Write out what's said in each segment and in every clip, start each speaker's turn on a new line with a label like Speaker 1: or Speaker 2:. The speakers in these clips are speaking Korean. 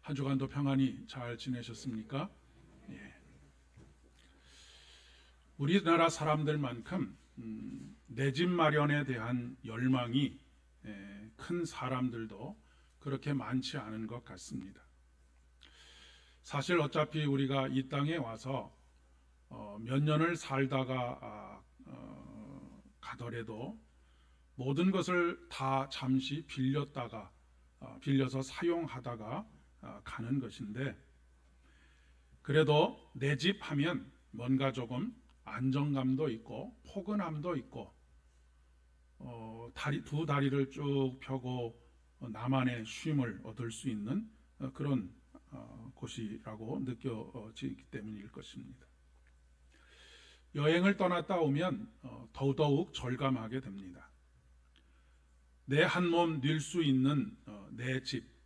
Speaker 1: 한 주간도 평안히 잘 지내셨습니까? 예. 우리나라 사람들만큼 내 집 마련에 대한 열망이 큰 사람들도 그렇게 많지 않은 것 같습니다. 사실 어차피 우리가 이 땅에 와서 몇 년을 살다가 가더라도 모든 것을 다 잠시 빌려서 사용하다가 가는 것인데, 그래도 내 집 하면 뭔가 조금 안정감도 있고 포근함도 있고 두 다리를 쭉 펴고 나만의 쉼을 얻을 수 있는 그런 곳이라고 느껴지기 때문일 것입니다. 여행을 떠났다 오면 더더욱 절감하게 됩니다. 내 한 몸 늘 수 있는 내 집,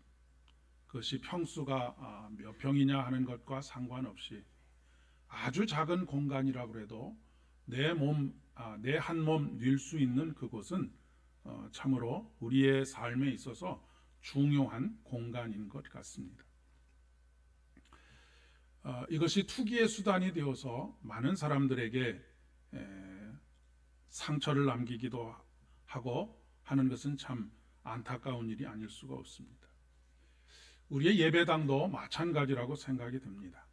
Speaker 1: 그것이 평수가 몇 평이냐 하는 것과 상관없이 아주 작은 공간이라고 해도 내 한 몸 늘 수 있는 그곳은 참으로 우리의 삶에 있어서 중요한 공간인 것 같습니다. 이것이 투기의 수단이 되어서 많은 사람들에게 상처를 남기기도 하고 하는 것은 참 안타까운 일이 아닐 수가 없습니다. 우리의 예배당도 마찬가지라고 생각이 듭니다.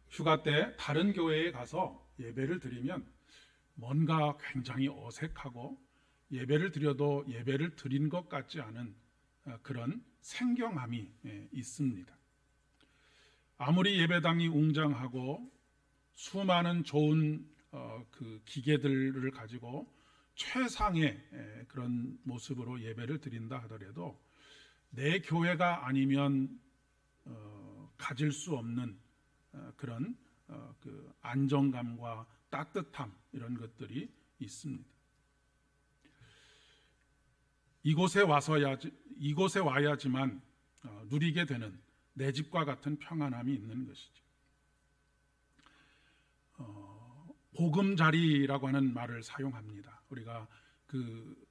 Speaker 1: 휴가 때 다른 교회에 가서 예배를 드리면 뭔가 굉장히 어색하고 예배를 드려도 예배를 드린 것 같지 않은 그런 생경함이 있습니다. 아무리 예배당이 웅장하고 수많은 좋은 그 기계들을 가지고 최상의 그런 모습으로 예배를 드린다 하더라도 내 교회가 아니면 가질 수 없는 그런 그 안정감과 따뜻함, 이런 것들이 있습니다. 이곳에 와야지만 누리게 되는 내 집과 같은 평안함이 있는 것이죠. 보금자리라고 하는 말을 사용합니다. 우리가 그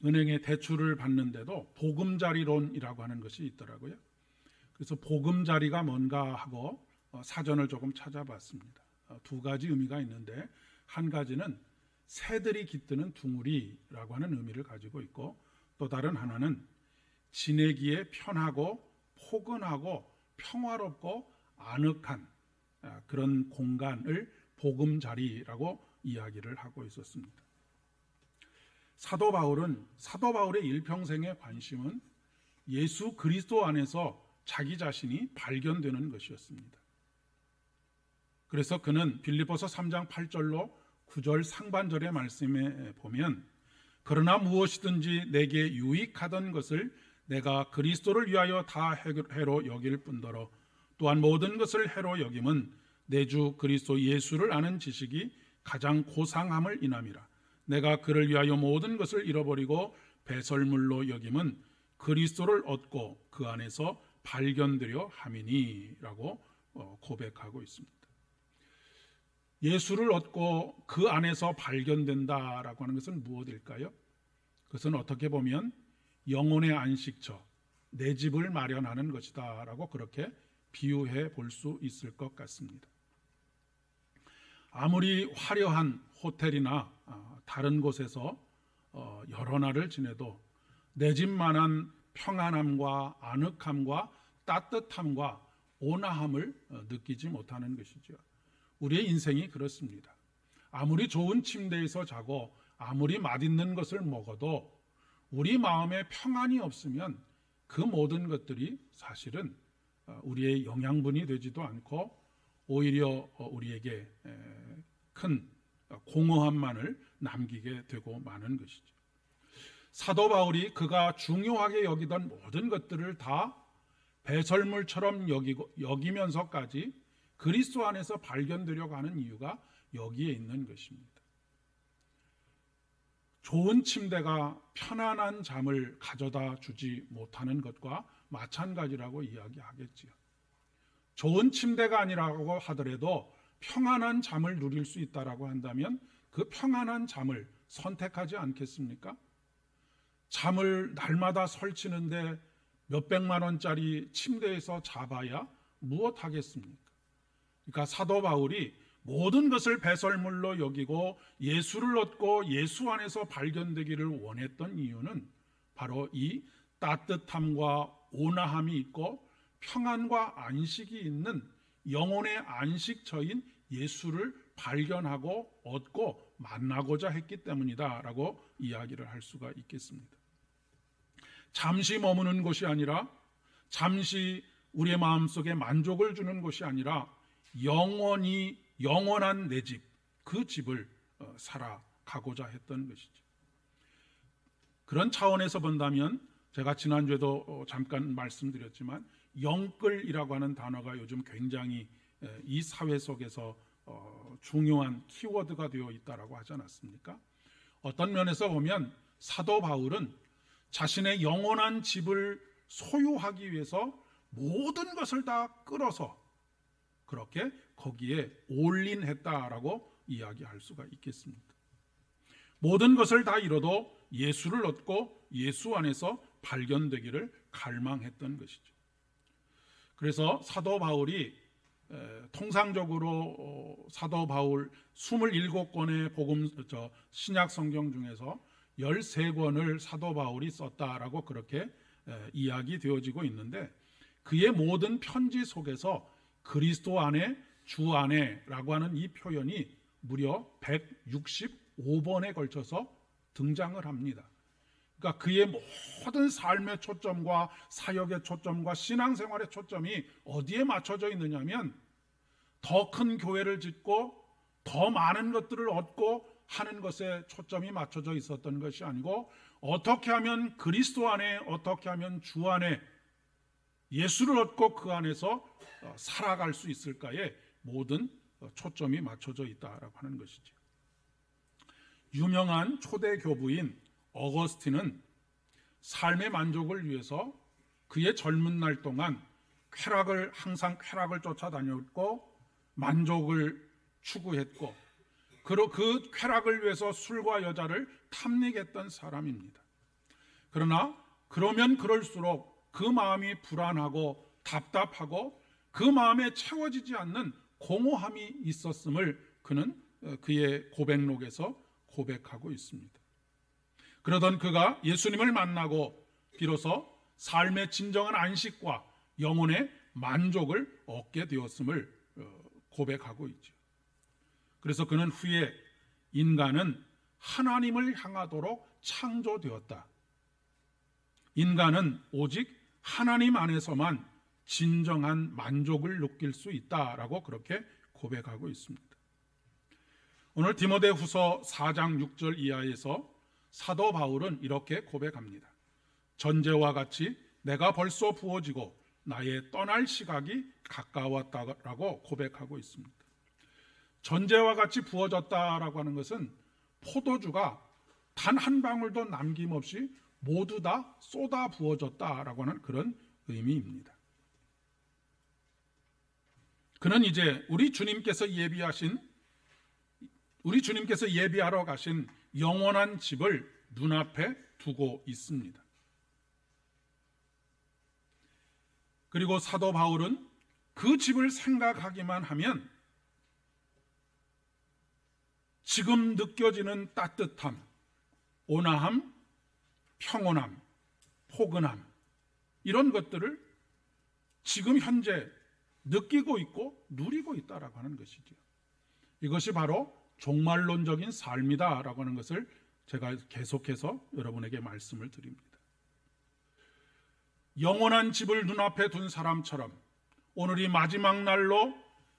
Speaker 1: 은행에 대출을 받는데도 보금자리론이라고 하는 것이 있더라고요. 그래서 보금자리가 뭔가 하고 사전을 조금 찾아봤습니다. 두 가지 의미가 있는데, 한 가지는 새들이 깃드는 둥우리라고 하는 의미를 가지고 있고, 또 다른 하나는 지내기에 편하고 포근하고 평화롭고 아늑한 그런 공간을 보금자리라고 이야기를 하고 있었습니다. 사도 바울의 일평생의 관심은 예수 그리스도 안에서 자기 자신이 발견되는 것이었습니다. 그래서 그는 빌립보서 3장 8절로 9절 상반절의 말씀에 보면, 그러나 무엇이든지 내게 유익하던 것을 내가 그리스도를 위하여 다 해로 여길 뿐더러 또한 모든 것을 해로 여김은 내 주 그리스도 예수를 아는 지식이 가장 고상함을 인함이라. 내가 그를 위하여 모든 것을 잃어버리고 배설물로 여김은 그리스도를 얻고 그 안에서 발견되려 함이니라고 고백하고 있습니다. 예수를 얻고 그 안에서 발견된다라고 하는 것은 무엇일까요? 그것은 어떻게 보면 영혼의 안식처, 내 집을 마련하는 것이다라고 그렇게 비유해 볼 수 있을 것 같습니다. 아무리 화려한 호텔이나 다른 곳에서 여러 날을 지내도 내 집만한 평안함과 아늑함과 따뜻함과 온화함을 느끼지 못하는 것이죠. 우리의 인생이 그렇습니다. 아무리 좋은 침대에서 자고 아무리 맛있는 것을 먹어도 우리 마음에 평안이 없으면 그 모든 것들이 사실은 우리의 영양분이 되지도 않고 오히려 우리에게 큰 공허함만을 남기게 되고 마는 것이죠. 사도 바울이 그가 중요하게 여기던 모든 것들을 다 배설물처럼 여기면서까지 그리스도 안에서 발견되려고 하는 이유가 여기에 있는 것입니다. 좋은 침대가 편안한 잠을 가져다 주지 못하는 것과 마찬가지라고 이야기하겠지요. 좋은 침대가 아니라고 하더라도 평안한 잠을 누릴 수 있다라고 한다면 그 평안한 잠을 선택하지 않겠습니까? 잠을 날마다 설치는데 몇백만 원짜리 침대에서 자봐야 무엇하겠습니까? 그러니까 사도 바울이 모든 것을 배설물로 여기고 예수를 얻고 예수 안에서 발견되기를 원했던 이유는 바로 이 따뜻함과 온화함이 있고 평안과 안식이 있는 영혼의 안식처인 예수를 발견하고 얻고 만나고자 했기 때문이다라고 이야기를 할 수가 있겠습니다. 잠시 머무는 것이 아니라, 잠시 우리의 마음속에 만족을 주는 것이 아니라 영원한 내 집, 그 집을 살아가고자 했던 것이죠. 그런 차원에서 본다면 제가 지난주에도 잠깐 말씀드렸지만 영끌이라고 하는 단어가 요즘 굉장히 이 사회 속에서 중요한 키워드가 되어 있다라고 하지 않았습니까? 어떤 면에서 보면 사도 바울은 자신의 영원한 집을 소유하기 위해서 모든 것을 다 끌어서 그렇게 거기에 올인했다라고 이야기할 수가 있겠습니다. 모든 것을 다 잃어도 예수를 얻고 예수 안에서 발견되기를 갈망했던 것이죠. 그래서 사도 바울이 통상적으로 사도 바울 27권의 신약 성경 중에서 13권을 사도 바울이 썼다라고 그렇게 이야기되어지고 있는데, 그의 모든 편지 속에서 그리스도 안에, 주 안에라고 하는 이 표현이 무려 165번에 걸쳐서 등장을 합니다. 그러니까 그의 모든 삶의 초점과 사역의 초점과 신앙생활의 초점이 어디에 맞춰져 있느냐면 더 큰 교회를 짓고 더 많은 것들을 얻고 하는 것에 초점이 맞춰져 있었던 것이 아니고, 어떻게 하면 그리스도 안에, 어떻게 하면 주 안에 예수를 얻고 그 안에서 살아갈 수 있을까에 모든 초점이 맞춰져 있다라고 하는 것이죠. 유명한 초대 교부인 어거스틴은 삶의 만족을 위해서 그의 젊은 날 동안 항상 쾌락을 쫓아다녔고 만족을 추구했고, 그 쾌락을 위해서 술과 여자를 탐닉했던 사람입니다. 그러나 그러면 그럴수록 그 마음이 불안하고 답답하고 그 마음에 채워지지 않는 공허함이 있었음을 그는 그의 고백록에서 고백하고 있습니다. 그러던 그가 예수님을 만나고 비로소 삶의 진정한 안식과 영혼의 만족을 얻게 되었음을 고백하고 있죠. 그래서 그는 후에 인간은 하나님을 향하도록 창조되었다. 인간은 오직 하나님 안에서만 진정한 만족을 느낄 수 있다라고 그렇게 고백하고 있습니다. 오늘 디모데후서 4장 6절 이하에서 사도 바울은 이렇게 고백합니다. 전제와 같이 내가 벌써 부어지고 나의 떠날 시각이 가까웠다라고 고백하고 있습니다. 전제와 같이 부어졌다라고 하는 것은 포도주가 단 한 방울도 남김없이 모두 다 쏟아 부어졌다라고 하는 그런 의미입니다. 그는 이제 우리 주님께서 예비하러 가신 영원한 집을 눈앞에 두고 있습니다. 그리고 사도 바울은 그 집을 생각하기만 하면 지금 느껴지는 따뜻함, 온화함, 평온함, 포근함, 이런 것들을 지금 현재 느끼고 있고 누리고 있다라고 하는 것이죠. 이것이 바로 종말론적인 삶이다라고 하는 것을 제가 계속해서 여러분에게 말씀을 드립니다. 영원한 집을 눈앞에 둔 사람처럼 오늘이 마지막 날로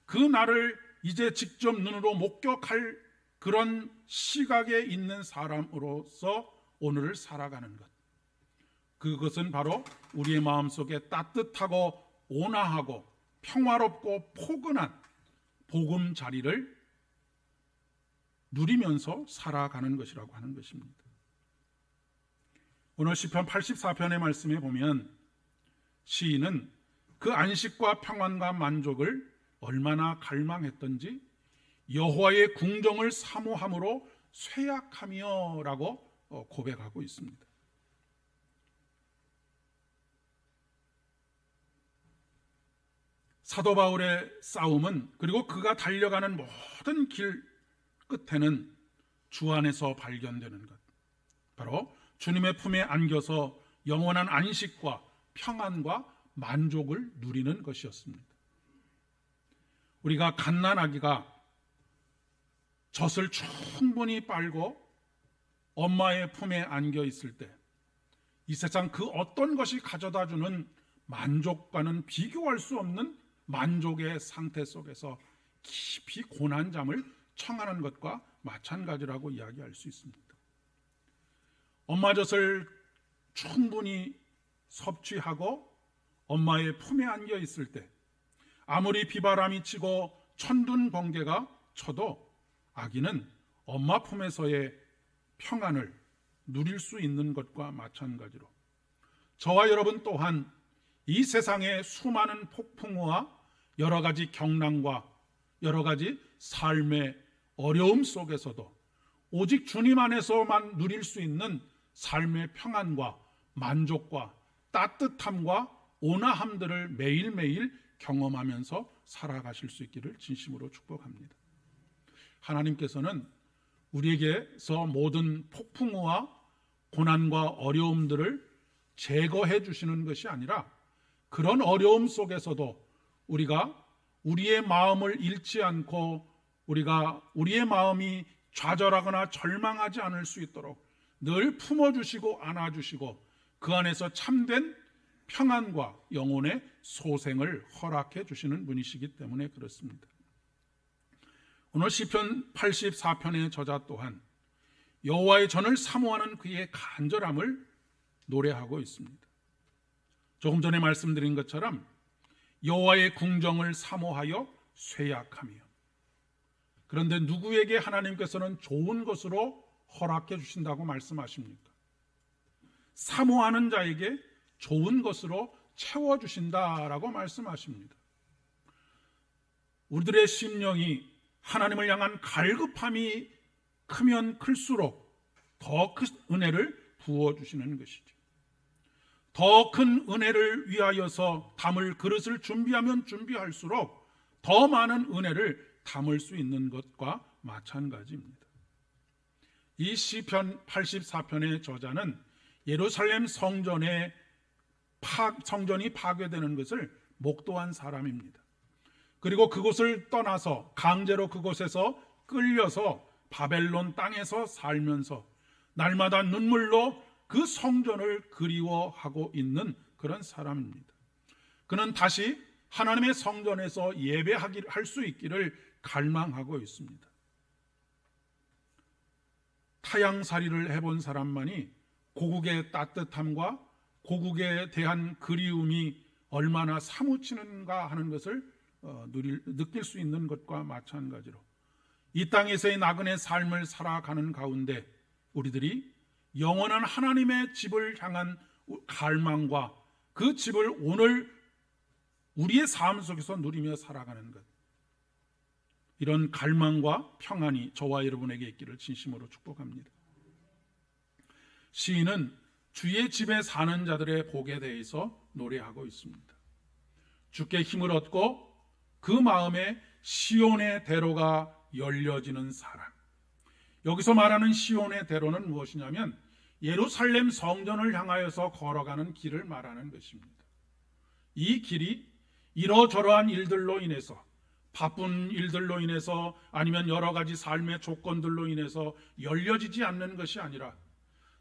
Speaker 1: 그 날을 이제 직접 눈으로 목격할 그런 시각에 있는 사람으로서 오늘을 살아가는 것, 그것은 바로 우리의 마음속에 따뜻하고 온화하고 평화롭고 포근한 보금자리를 누리면서 살아가는 것이라고 하는 것입니다. 오늘 시편 84편의 말씀에 보면 시인은 그 안식과 평안과 만족을 얼마나 갈망했던지 여호와의 궁정을 사모함으로 쇠약하며 라고 고백하고 있습니다. 사도 바울의 싸움은, 그리고 그가 달려가는 모든 길 끝에는 주 안에서 발견되는 것, 바로 주님의 품에 안겨서 영원한 안식과 평안과 만족을 누리는 것이었습니다. 우리가 갓난아기가 젖을 충분히 빨고 엄마의 품에 안겨 있을 때 이 세상 그 어떤 것이 가져다주는 만족과는 비교할 수 없는 만족의 상태 속에서 깊이 고난잠을 청하는 것과 마찬가지라고 이야기할 수 있습니다. 엄마 젖을 충분히 섭취하고 엄마의 품에 안겨 있을 때 아무리 비바람이 치고 천둥 번개가 쳐도 아기는 엄마 품에서의 평안을 누릴 수 있는 것과 마찬가지로 저와 여러분 또한 이 세상의 수많은 폭풍우와 여러 가지 경랑과 여러 가지 삶의 어려움 속에서도 오직 주님 안에서만 누릴 수 있는 삶의 평안과 만족과 따뜻함과 온화함들을 매일매일 경험하면서 살아가실 수 있기를 진심으로 축복합니다. 하나님께서는 우리에게서 모든 폭풍우와 고난과 어려움들을 제거해 주시는 것이 아니라 그런 어려움 속에서도 우리가 우리의 마음을 잃지 않고 우리가 우리의 마음이 좌절하거나 절망하지 않을 수 있도록 늘 품어주시고 안아주시고 그 안에서 참된 평안과 영혼의 소생을 허락해 주시는 분이시기 때문에 그렇습니다. 오늘 시편 84편의 저자 또한 여호와의 전을 사모하는 그의 간절함을 노래하고 있습니다. 조금 전에 말씀드린 것처럼 여호와의 궁정을 사모하여 쇠약하며, 그런데 누구에게 하나님께서는 좋은 것으로 허락해 주신다고 말씀하십니까? 사모하는 자에게 좋은 것으로 채워주신다라고 말씀하십니다. 우리들의 심령이 하나님을 향한 갈급함이 크면 클수록 더 큰 은혜를 부어주시는 것이죠. 더 큰 은혜를 위하여서 담을 그릇을 준비하면 준비할수록 더 많은 은혜를 담을 수 있는 것과 마찬가지입니다. 이 시편 84편의 저자는 예루살렘 성전이 파괴되는 것을 목도한 사람입니다. 그리고 그곳을 떠나서 강제로 그곳에서 끌려서 바벨론 땅에서 살면서 날마다 눈물로 그 성전을 그리워하고 있는 그런 사람입니다. 그는 다시 하나님의 성전에서 예배할 수 있기를 갈망하고 있습니다. 타향살이를 해본 사람만이 고국의 따뜻함과 고국에 대한 그리움이 얼마나 사무치는가 하는 것을 느낄 수 있는 것과 마찬가지로 이 땅에서의 나그네 삶을 살아가는 가운데 우리들이 영원한 하나님의 집을 향한 갈망과 그 집을 오늘 우리의 삶 속에서 누리며 살아가는 것, 이런 갈망과 평안이 저와 여러분에게 있기를 진심으로 축복합니다. 시인은 주의 집에 사는 자들의 복에 대해서 노래하고 있습니다. 주께 힘을 얻고 그 마음에 시온의 대로가 열려지는 사람. 여기서 말하는 시온의 대로는 무엇이냐면 예루살렘 성전을 향하여서 걸어가는 길을 말하는 것입니다. 이 길이 이러저러한 일들로 인해서, 바쁜 일들로 인해서 아니면 여러 가지 삶의 조건들로 인해서 열려지지 않는 것이 아니라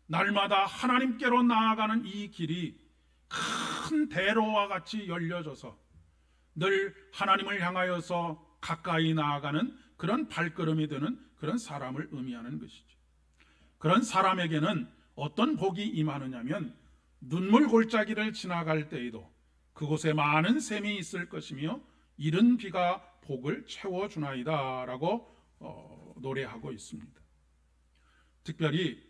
Speaker 1: 날마다 하나님께로 나아가는 이 길이 큰 대로와 같이 열려져서 늘 하나님을 향하여서 가까이 나아가는 그런 발걸음이 되는 그런 사람을 의미하는 것이죠. 그런 사람에게는 어떤 복이 임하느냐면 눈물 골짜기를 지나갈 때에도 그곳에 많은 샘이 있을 것이며 이른 비가 복을 채워주나이다 라고 노래하고 있습니다. 특별히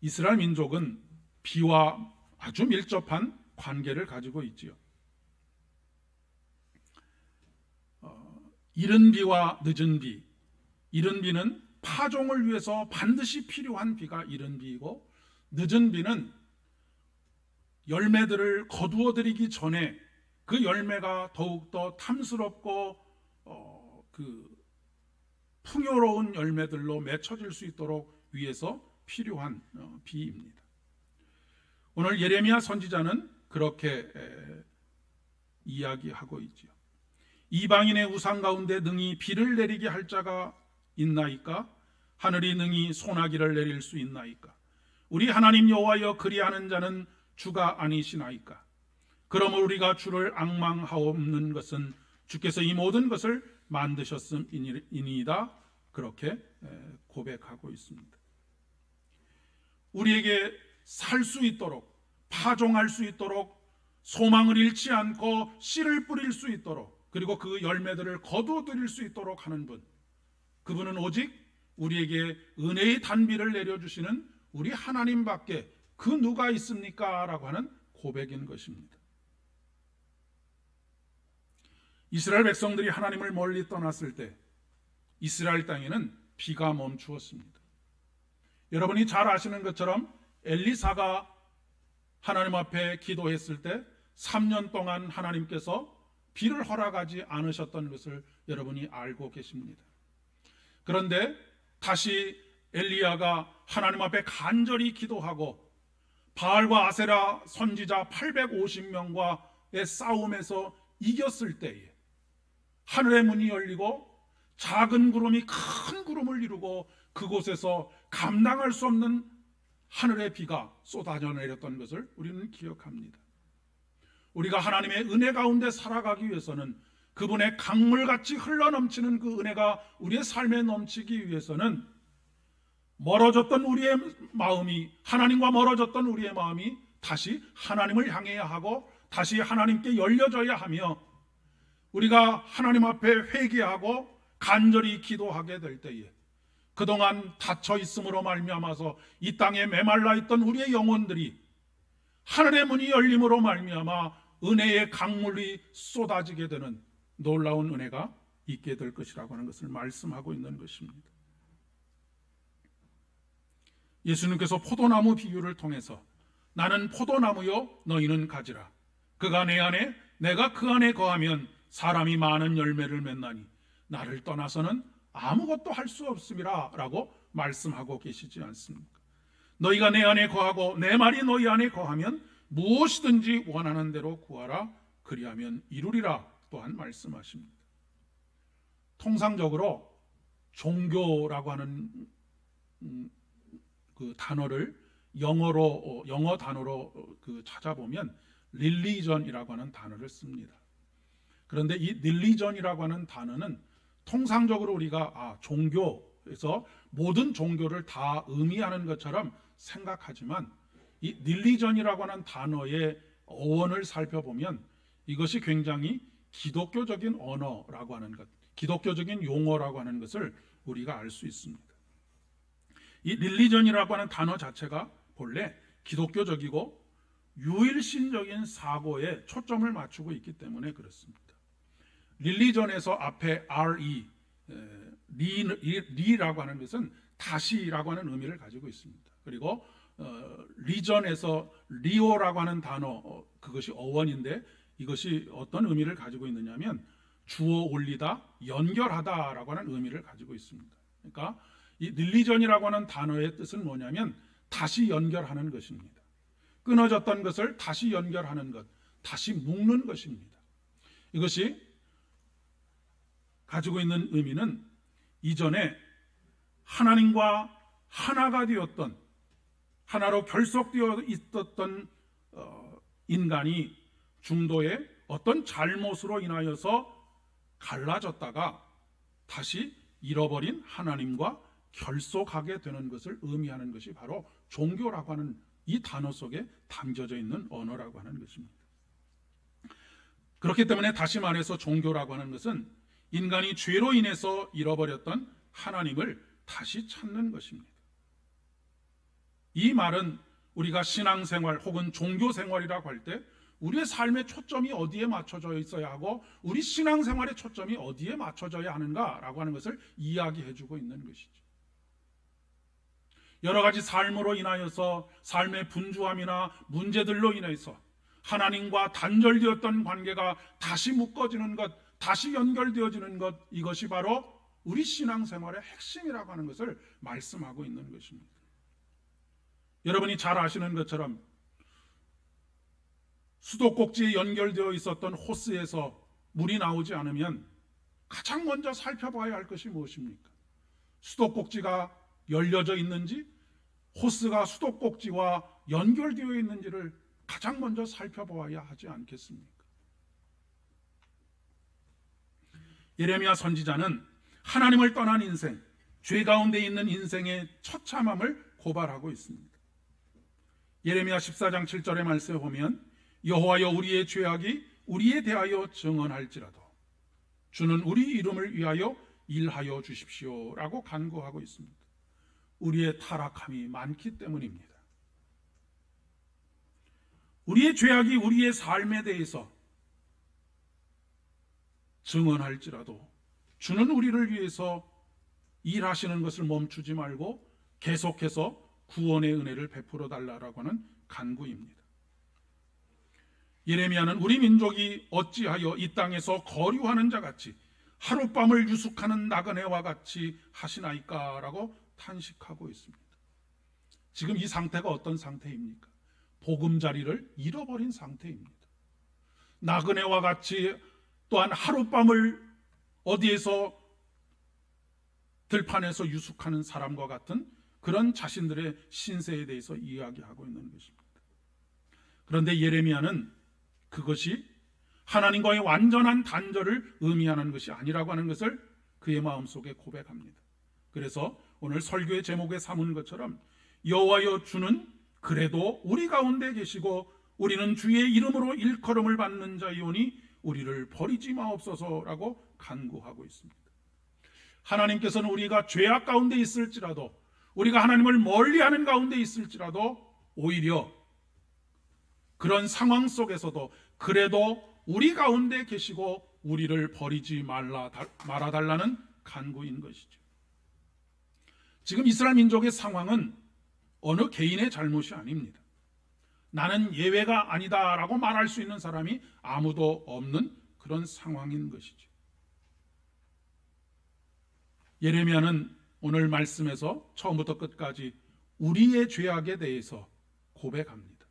Speaker 1: 이스라엘 민족은 비와 아주 밀접한 관계를 가지고 있지요. 이른 비와 늦은 비, 이른 비는 파종을 위해서 반드시 필요한 비가 이른 비이고, 늦은 비는 열매들을 거두어들이기 전에 그 열매가 더욱더 탐스럽고 그 풍요로운 열매들로 맺혀질 수 있도록 위해서 필요한 비입니다. 오늘 예레미야 선지자는 그렇게 이야기하고 있지요. 이방인의 우상 가운데 능히 비를 내리게 할 자가 있나이까? 하늘이 능히 소나기를 내릴 수 있나이까? 우리 하나님 여호와여 그리하는 자는 주가 아니시나이까? 그러므로 우리가 주를 앙망하옵는 것은 주께서 이 모든 것을 만드셨음이니이다. 그렇게 고백하고 있습니다. 우리에게 살 수 있도록, 파종할 수 있도록, 소망을 잃지 않고 씨를 뿌릴 수 있도록, 그리고 그 열매들을 거두어들일 수 있도록 하는 분, 그분은 오직 우리에게 은혜의 단비를 내려주시는 우리 하나님밖에 그 누가 있습니까? 라고 하는 고백인 것입니다. 이스라엘 백성들이 하나님을 멀리 떠났을 때 이스라엘 땅에는 비가 멈추었습니다. 여러분이 잘 아시는 것처럼 엘리사가 하나님 앞에 기도했을 때 3년 동안 하나님께서 비를 허락하지 않으셨던 것을 여러분이 알고 계십니다. 그런데 다시 엘리야가 하나님 앞에 간절히 기도하고 바알과 아세라 선지자 850명과의 싸움에서 이겼을 때에 하늘의 문이 열리고 작은 구름이 큰 구름을 이루고 그곳에서 감당할 수 없는 하늘의 비가 쏟아져 내렸던 것을 우리는 기억합니다. 우리가 하나님의 은혜 가운데 살아가기 위해서는 그분의 강물같이 흘러넘치는 그 은혜가 우리의 삶에 넘치기 위해서는 멀어졌던 우리의 마음이, 하나님과 멀어졌던 우리의 마음이 다시 하나님을 향해야 하고 다시 하나님께 열려져야 하며, 우리가 하나님 앞에 회개하고 간절히 기도하게 될 때에 그동안 닫혀 있음으로 말미암아서 이 땅에 메말라 있던 우리의 영혼들이 하늘의 문이 열림으로 말미암아 은혜의 강물이 쏟아지게 되는 놀라운 은혜가 있게 될 것이라고 하는 것을 말씀하고 있는 것입니다. 예수님께서 포도나무 비유를 통해서 나는 포도나무요 너희는 가지라, 그가 내 안에 내가 그 안에 거하면 사람이 많은 열매를 맺나니 나를 떠나서는 아무것도 할 수 없음이라 라고 말씀하고 계시지 않습니까? 너희가 내 안에 거하고 내 말이 너희 안에 거하면 무엇이든지 원하는 대로 구하라, 그리하면 이루리라 또한 말씀하십니다. 통상적으로 종교라고 하는 그 단어를 영어 단어로 찾아보면 릴리전이라고 하는 단어를 씁니다. 그런데 이 릴리전이라고 하는 단어는 통상적으로 우리가 종교에서 모든 종교를 다 의미하는 것처럼 생각하지만, 이 릴리전이라고 하는 단어의 어원을 살펴보면 이것이 굉장히 기독교적인 언어라고 하는 것, 기독교적인 용어라고 하는 것을 우리가 알 수 있습니다. 이 릴리전이라고 하는 단어 자체가 본래 기독교적이고 유일신적인 사고에 초점을 맞추고 있기 때문에 그렇습니다. 릴리전에서 앞에 리라고 하는 것은 다시라고 하는 의미를 가지고 있습니다. 그리고 리전에서 리오라고 하는 단어, 그것이 어원인데 이것이 어떤 의미를 가지고 있느냐면 주어 올리다, 연결하다라고 하는 의미를 가지고 있습니다. 그러니까 이 릴리전이라고 하는 단어의 뜻은 뭐냐면 다시 연결하는 것입니다. 끊어졌던 것을 다시 연결하는 것, 다시 묶는 것입니다. 이것이 가지고 있는 의미는 이전에 하나님과 하나가 되었던, 하나로 결속되어 있었던 인간이 중도에 어떤 잘못으로 인하여서 갈라졌다가 다시 잃어버린 하나님과 결속하게 되는 것을 의미하는 것이 바로 종교라고 하는 이 단어 속에 담겨져 있는 언어라고 하는 것입니다. 그렇기 때문에 다시 말해서 종교라고 하는 것은 인간이 죄로 인해서 잃어버렸던 하나님을 다시 찾는 것입니다. 이 말은 우리가 신앙생활 혹은 종교생활이라고 할 때 우리의 삶의 초점이 어디에 맞춰져 있어야 하고 우리 신앙생활의 초점이 어디에 맞춰져야 하는가라고 하는 것을 이야기해주고 있는 것이죠. 여러 가지 삶으로 인하여서 삶의 분주함이나 문제들로 인해서 하나님과 단절되었던 관계가 다시 묶어지는 것, 다시 연결되어지는 것, 이것이 바로 우리 신앙생활의 핵심이라고 하는 것을 말씀하고 있는 것입니다. 여러분이 잘 아시는 것처럼 수도꼭지에 연결되어 있었던 호스에서 물이 나오지 않으면 가장 먼저 살펴봐야 할 것이 무엇입니까? 수도꼭지가 열려져 있는지, 호스가 수도꼭지와 연결되어 있는지를 가장 먼저 살펴봐야 하지 않겠습니까? 예레미야 선지자는 하나님을 떠난 인생, 죄 가운데 있는 인생의 처참함을 고발하고 있습니다. 예레미야 14장 7절의 말씀에 보면 여호와여 우리의 죄악이 우리에 대하여 증언할지라도 주는 우리 이름을 위하여 일하여 주십시오 라고 간구하고 있습니다. 우리의 타락함이 많기 때문입니다. 우리의 죄악이 우리의 삶에 대해서 증언할지라도 주는 우리를 위해서 일하시는 것을 멈추지 말고 계속해서 구원의 은혜를 베풀어 달라고 하는 간구입니다. 예레미야는 우리 민족이 어찌하여 이 땅에서 거류하는 자같이 하룻밤을 유숙하는 나그네와 같이 하시나이까 라고 탄식하고 있습니다. 지금 이 상태가 어떤 상태입니까? 보금자리를 잃어버린 상태입니다. 나그네와 같이 또한 하룻밤을 어디에서 들판에서 유숙하는 사람과 같은 그런 자신들의 신세에 대해서 이야기하고 있는 것입니다. 그런데 예레미야는 그것이 하나님과의 완전한 단절을 의미하는 것이 아니라고 하는 것을 그의 마음속에 고백합니다. 그래서 오늘 설교의 제목에 삼은 것처럼 여호와여 주는 그래도 우리 가운데 계시고 우리는 주의 이름으로 일컬음을 받는 자이오니 우리를 버리지 마옵소서라고 간구하고 있습니다. 하나님께서는 우리가 죄악 가운데 있을지라도, 우리가 하나님을 멀리하는 가운데 있을지라도 오히려 그런 상황 속에서도 그래도 우리 가운데 계시고 우리를 버리지 말아달라는 간구인 것이죠. 지금 이스라엘 민족의 상황은 어느 개인의 잘못이 아닙니다. 나는 예외가 아니다라고 말할 수 있는 사람이 아무도 없는 그런 상황인 것이죠. 예레미야는 오늘 말씀에서 처음부터 끝까지 우리의 죄악에 대해서 고백합니다.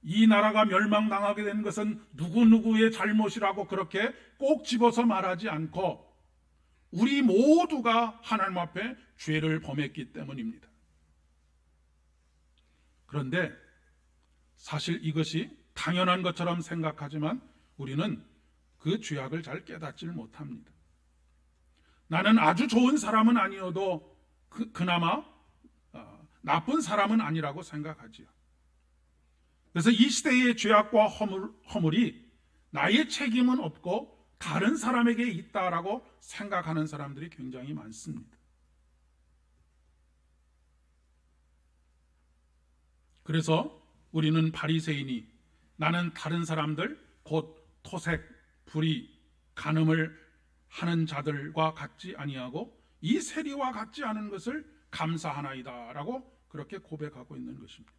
Speaker 1: 이 나라가 멸망당하게 된 것은 누구누구의 잘못이라고 그렇게 꼭 집어서 말하지 않고 우리 모두가 하나님 앞에 죄를 범했기 때문입니다. 그런데 사실 이것이 당연한 것처럼 생각하지만 우리는 그 죄악을 잘 깨닫지 못합니다. 나는 아주 좋은 사람은 아니어도 그나마 나쁜 사람은 아니라고 생각하지요. 그래서 이 시대의 죄악과 허물이 나의 책임은 없고 다른 사람에게 있다라고 생각하는 사람들이 굉장히 많습니다. 그래서 우리는 바리새인이 나는 다른 사람들 곧 토색, 불의, 간음을 하는 자들과 같지 아니하고 이 세리와 같지 않은 것을 감사하나이다라고 그렇게 고백하고 있는 것입니다.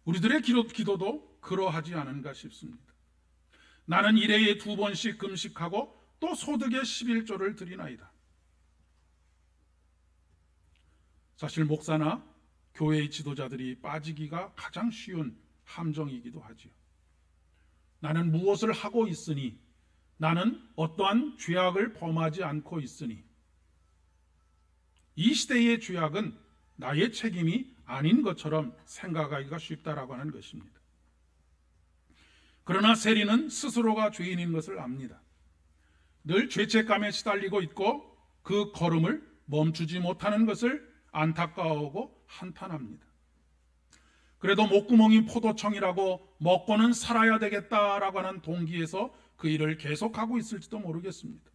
Speaker 1: 우리들의 기도도 그러하지 않은가 싶습니다. 나는 일해에 2번씩 금식하고 또 소득의 11조를 드리나이다. 사실 목사나 교회의 지도자들이 빠지기가 가장 쉬운 함정이기도 하지요. 나는 무엇을 하고 있으니, 나는 어떠한 죄악을 범하지 않고 있으니, 이 시대의 죄악은 나의 책임이 아닌 것처럼 생각하기가 쉽다라고 하는 것입니다. 그러나 세리는 스스로가 죄인인 것을 압니다. 늘 죄책감에 시달리고 있고 그 걸음을 멈추지 못하는 것을 안타까워하고 한탄합니다. 그래도 목구멍이 포도청이라고 먹고는 살아야 되겠다라고 하는 동기에서 그 일을 계속하고 있을지도 모르겠습니다.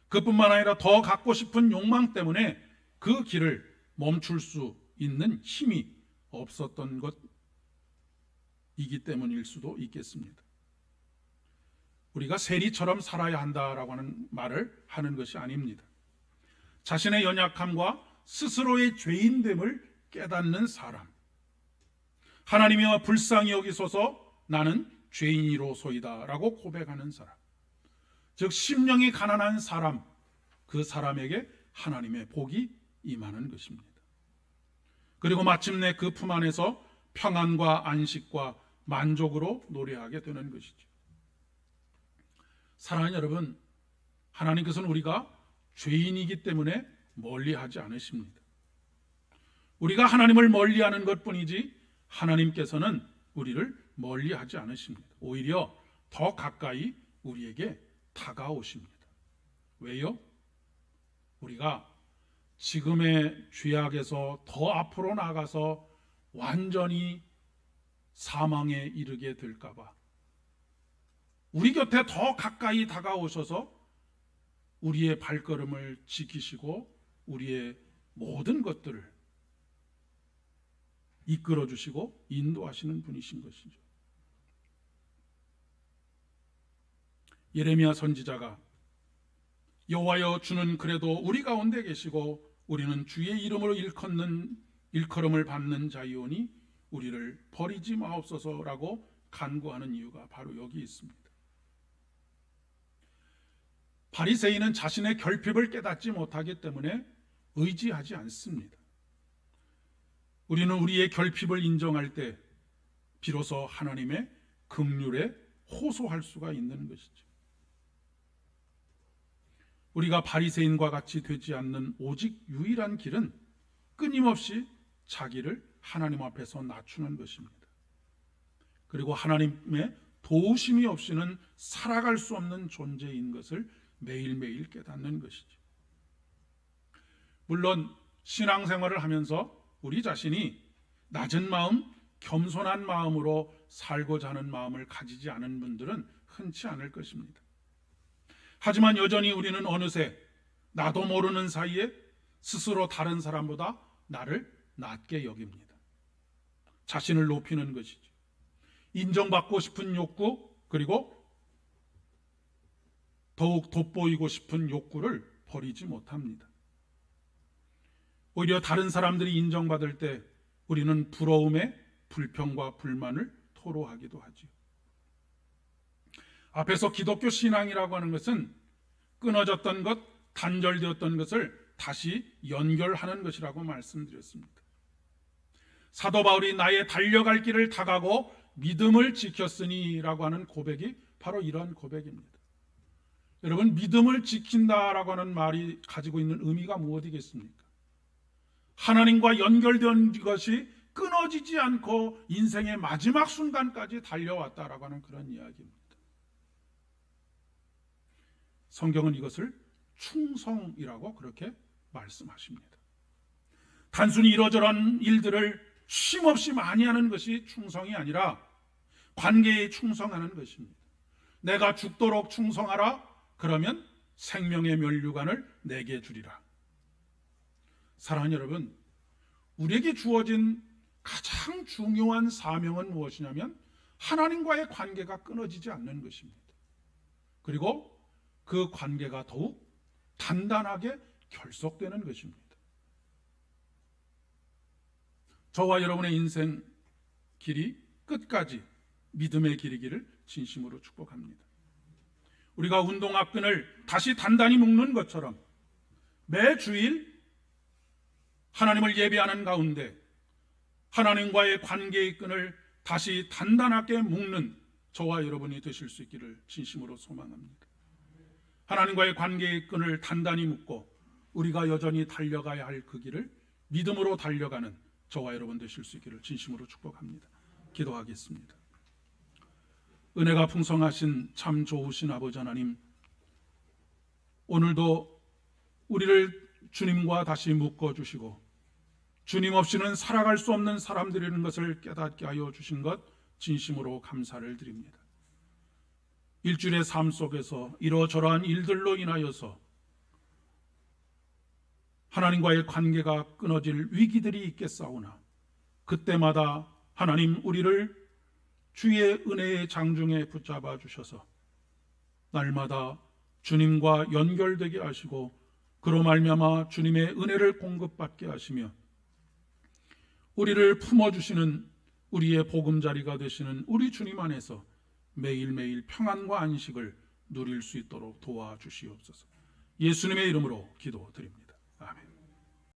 Speaker 1: 그뿐만 아니라 더 갖고 싶은 욕망 때문에 그 길을 멈출 수 있는 힘이 없었던 것이기 때문일 수도 있겠습니다. 우리가 세리처럼 살아야 한다라고 하는 말을 하는 것이 아닙니다. 자신의 연약함과 스스로의 죄인됨을 깨닫는 사람, 하나님이여 불쌍히 여기소서 나는 죄인이로소이다 라고 고백하는 사람, 즉 심령이 가난한 사람, 그 사람에게 하나님의 복이 임하는 것입니다. 그리고 마침내 그 품 안에서 평안과 안식과 만족으로 노래하게 되는 것이죠. 사랑하는 여러분, 하나님께서는 우리가 죄인이기 때문에 멀리하지 않으십니다. 우리가 하나님을 멀리하는 것뿐이지 하나님께서는 우리를 멀리하지 않으십니다. 오히려 더 가까이 우리에게 다가오십니다. 왜요? 우리가 지금의 죄악에서 더 앞으로 나가서 완전히 사망에 이르게 될까 봐 우리 곁에 더 가까이 다가오셔서 우리의 발걸음을 지키시고 우리의 모든 것들을 이끌어 주시고 인도하시는 분이신 것이죠. 예레미야 선지자가 여호와여 주는 그래도 우리 가운데 계시고 우리는 주의 이름으로 일컬음을 받는 자이오니 우리를 버리지 마옵소서라고 간구하는 이유가 바로 여기 있습니다. 바리새인은 자신의 결핍을 깨닫지 못하기 때문에 의지하지 않습니다. 우리는 우리의 결핍을 인정할 때 비로소 하나님의 긍휼에 호소할 수가 있는 것이죠. 우리가 바리새인과 같이 되지 않는 오직 유일한 길은 끊임없이 자기를 하나님 앞에서 낮추는 것입니다. 그리고 하나님의 도우심이 없이는 살아갈 수 없는 존재인 것을 매일매일 깨닫는 것이죠. 물론 신앙생활을 하면서 우리 자신이 낮은 마음, 겸손한 마음으로 살고자 하는 마음을 가지지 않은 분들은 흔치 않을 것입니다. 하지만 여전히 우리는 어느새 나도 모르는 사이에 스스로 다른 사람보다 나를 낮게 여깁니다. 자신을 높이는 것이죠. 인정받고 싶은 욕구, 그리고 더욱 돋보이고 싶은 욕구를 버리지 못합니다. 오히려 다른 사람들이 인정받을 때 우리는 부러움에 불평과 불만을 토로하기도 하죠. 앞에서 기독교 신앙이라고 하는 것은 끊어졌던 것, 단절되었던 것을 다시 연결하는 것이라고 말씀드렸습니다. 사도 바울이 나의 달려갈 길을 다가고 믿음을 지켰으니 라고 하는 고백이 바로 이런 고백입니다. 여러분, 믿음을 지킨다라고 하는 말이 가지고 있는 의미가 무엇이겠습니까? 하나님과 연결된 것이 끊어지지 않고 인생의 마지막 순간까지 달려왔다라고 하는 그런 이야기입니다. 성경은 이것을 충성이라고 그렇게 말씀하십니다. 단순히 이러저러한 일들을 쉼없이 많이 하는 것이 충성이 아니라 관계에 충성하는 것입니다. 내가 죽도록 충성하라, 그러면 생명의 면류관을 내게 주리라. 사랑하는 여러분, 우리에게 주어진 가장 중요한 사명은 무엇이냐면 하나님과의 관계가 끊어지지 않는 것입니다. 그리고 그 관계가 더욱 단단하게 결속되는 것입니다. 저와 여러분의 인생 길이 끝까지 믿음의 길이기를 진심으로 축복합니다. 우리가 운동화 끈을 다시 단단히 묶는 것처럼 매 주일 하나님을 예배하는 가운데 하나님과의 관계의 끈을 다시 단단하게 묶는 저와 여러분이 되실 수 있기를 진심으로 소망합니다. 하나님과의 관계의 끈을 단단히 묶고 우리가 여전히 달려가야 할 그 길을 믿음으로 달려가는 저와 여러분 되실 수 있기를 진심으로 축복합니다. 기도하겠습니다. 은혜가 풍성하신 참 좋으신 아버지 하나님, 오늘도 우리를 주님과 다시 묶어주시고 주님 없이는 살아갈 수 없는 사람들이라는 것을 깨닫게 하여 주신 것 진심으로 감사를 드립니다. 일주일의 삶 속에서 이러저러한 일들로 인하여서 하나님과의 관계가 끊어질 위기들이 있겠사오나 그때마다 하나님 우리를 주의 은혜의 장중에 붙잡아 주셔서 날마다 주님과 연결되게 하시고 그로 말미암아 주님의 은혜를 공급받게 하시며 우리를 품어주시는 우리의 보금자리가 되시는 우리 주님 안에서 매일매일 평안과 안식을 누릴 수 있도록 도와주시옵소서. 예수님의 이름으로 기도드립니다.